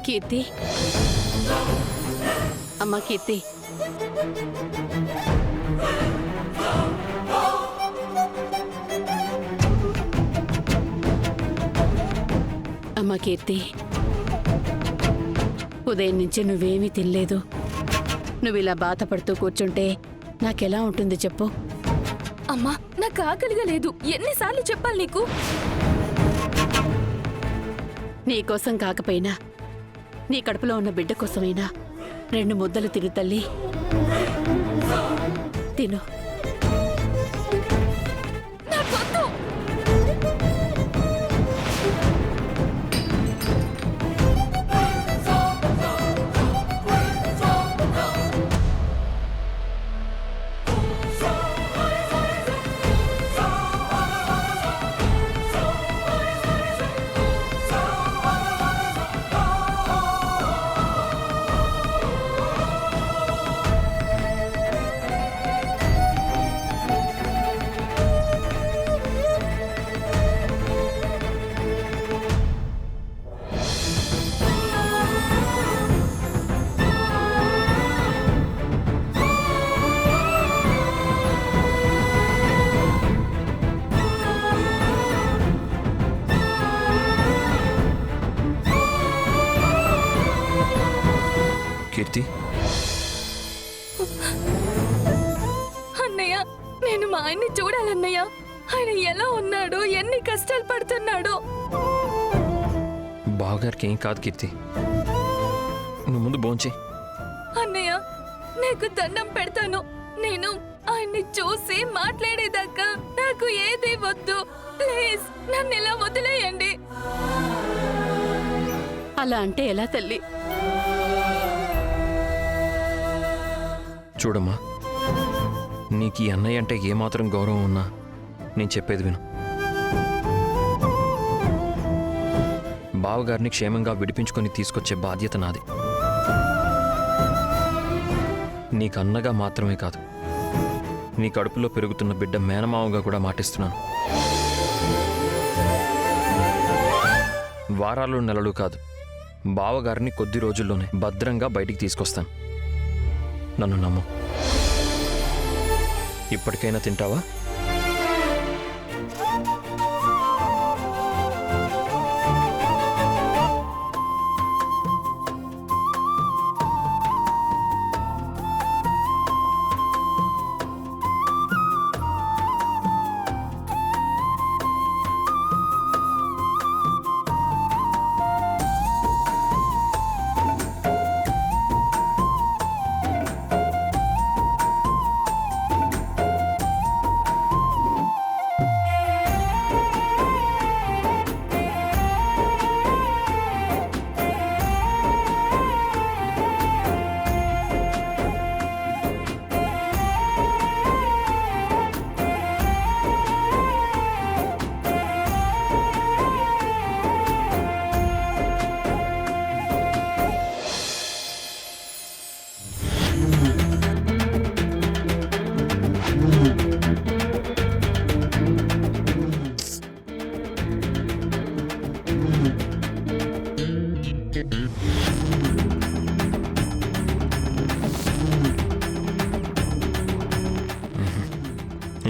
కీర్తి, అమ్మా కీర్తి, అమ్మా కీర్తి, ఉదయం నుంచి నువ్వేమీ తినలేదు. నువ్వు ఇలా బాధపడుతూ కూర్చుంటే నాకెలా ఉంటుంది చెప్పు? అమ్మా, నాకు ఆకలిగా లేదు. ఎన్నిసార్లు చెప్పాలి నీకు? నీకోసం కాకపోయినా నీ కడుపులో ఉన్న బిడ్డ కోసమైనా 2 ముద్దలు తిను తల్లి, తిను. నాకొద్దు. కీర్తి, అన్నయ్య, నేను మా ఆయన్ని చూడాలన్నయ్య. ఆయన ఎలా ఉన్నాడో, ఎన్ని కష్టాలు పడుతున్నాడో. బావగారికి ఏం కాదు కీర్తి, నువ్వు ముందు భోంచేయి. అన్నయ్య, నీకు దండం పెడతాను. నేను ఆయన్ని చూసి మాట్లాడేదాకా నాకు ఏది వద్దు. ప్లీజ్ నన్ను ఇలా వదిలేయండి. అలా అంటే ఎలా తల్లి? చూడమ్మా, నీకు ఈ అన్నయ్య అంటే ఏమాత్రం గౌరవం ఉన్నా నేను చెప్పేది విను. బావగారిని క్షేమంగా విడిపించుకొని తీసుకొచ్చే బాధ్యత నాది. నీకు అన్నగా మాత్రమే కాదు, నీ కడుపులో పెరుగుతున్న బిడ్డ మేనమావగా కూడా మాటిస్తున్నాను. వారాలు నెలలు కాదు, బావగారిని కొద్ది రోజుల్లోనే భద్రంగా బయటికి తీసుకొస్తాను. నన్ను నమ్ము. ఇప్పటికైనా తింటావా?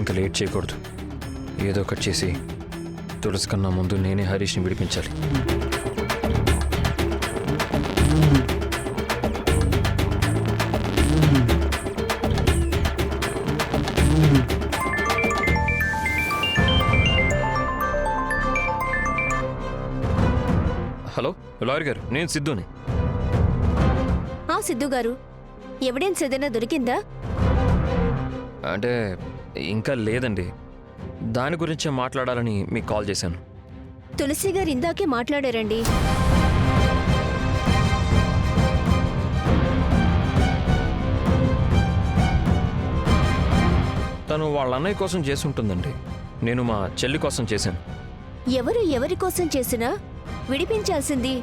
ఇంకా లేట్ చేయకూడదు. ఏదో ఒకటి చేసి తులసి కన్నా ముందు నేనే హరీష్ని విడిపించాలి. హలో లాయర్ గారు, నేను సిద్ధుని. సిద్ధు గారు, ఎవిడెన్స్ ఏదైనా దొరికిందా? అంటే ఇంకా లేదండి, దాని గురించే మాట్లాడాలని మీకు కాల్ చేశాను. తులసి గారు ఇందాకే మాట్లాడారండి. తను వాళ్ళ అన్నయ్య కోసం చేసి ఉంటుందండి. నేను మా చెల్లి కోసం చేశాను. ఎవరు ఎవరి కోసం చేసినా విడిపించాల్సింది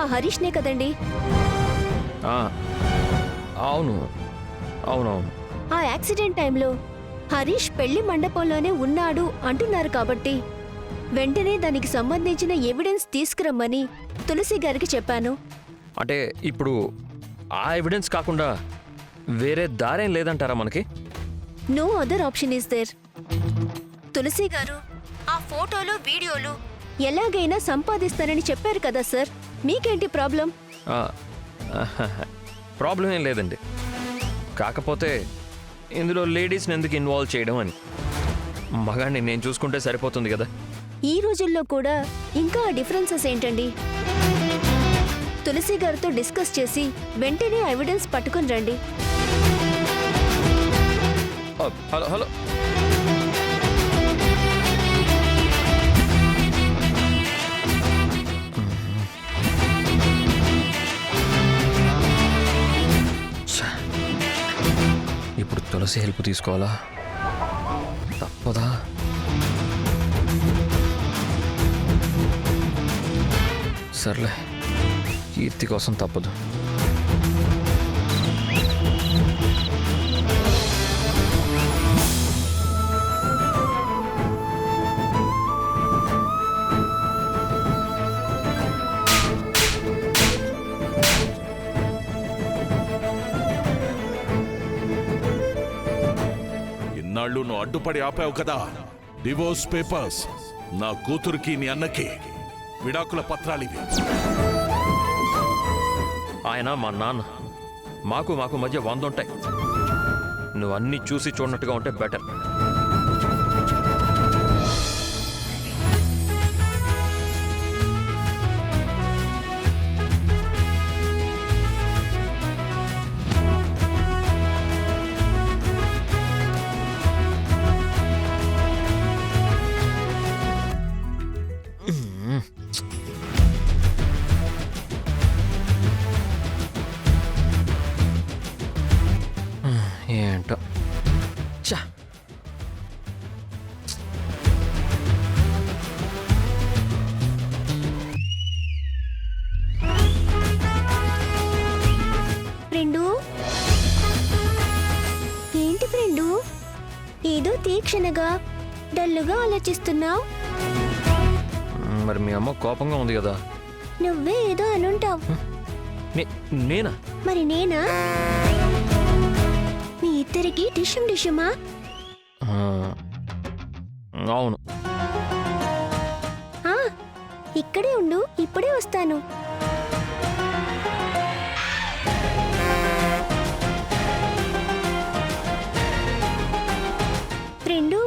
ఆ హరీష్నే కదండి. అవును అవునవును. ఆ యాక్సిడెంట్ టైంలో హరీష్ పెళ్లి మండపంలోనే ఉన్నాడు అంటున్నారు కాబట్టి వెంటనే దానికి సంబంధించిన ఎవిడెన్స్ తీసుకురమ్మని తులసి గారికి చెప్పాను. అంటే ఇప్పుడు ఆ ఎవిడెన్స్ కాకుండా వేరే దారేం లేదంటారా మనకి? No other option is there. Tulasi గారు, ఆ ఫోటోలు వీడియోలు ఎలాగైనా సంపాదిస్తారని చెప్పారు కదా సార్. మీకేంటి ప్రాబ్లం? ప్రాబ్లం ఏం లేదండి. కాకపోతే ఇందులో లేడీస్ని ఎందుకు ఇన్వాల్వ్ చేయడం అని. మగాడిని నేను చూసుకుంటే సరిపోతుంది కదా. ఈ రోజుల్లో కూడా ఇంకా ఆ డిఫరెన్సెస్ ఏంటండి? తులసి గారితో డిస్కస్ చేసి వెంటనే ఎవిడెన్స్ పట్టుకుని రండి. హలో హలో, ఇప్పుడు తులసి హెల్ప్ తీసుకోవాలా? తప్పదా? సర్లే, కీర్తి కోసం తప్పదు. ఇన్నాళ్ళు నువ్వు అడ్డుపడి ఆపావు కదా. డివోర్స్ పేపర్స్ నా కూతురికి నీ అన్నకి విడాకుల పత్రాలివి. ఆయన మా నాన్న. మాకు మధ్య 100 ఉంటాయి. నువ్వు అన్నీ చూసి చూడనట్టుగా ఉంటే బెటర్. ఏంటో చా. ఫ్రెండు, ఏంటి ఫ్రెండు ఏదో తీక్షణగా డల్లుగా ఆలోచిస్తున్నావు? మరి మీ అమ్మ కోపంగా ఉంది కదా. నువ్వే ఏదో అనుంటావు. నేనా? మరి నేనా? మీ ఇద్దరికి డిషమా? అవును. ఇక్కడే ఉండు, ఇప్పుడే వస్తాను. ఫ్రెండు,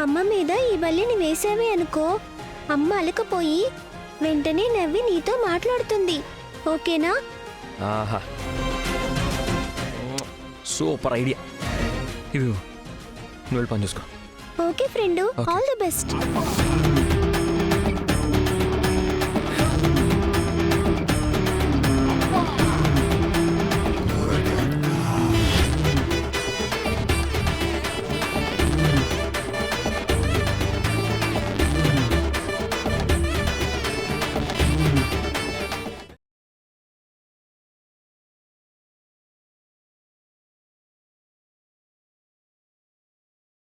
అమ్మ మీద ఈ బల్లిని వేసావే అనుకో, అమ్మ అలకపోయి వెంటనే నవ్వి నీతో మాట్లాడుతుంది. ఓకేనా? ఆహా, సూపర్ ఐడియా. ఇవి నువ్వు వెళ్ళి పని చూసుకో. Okay friend, all the best.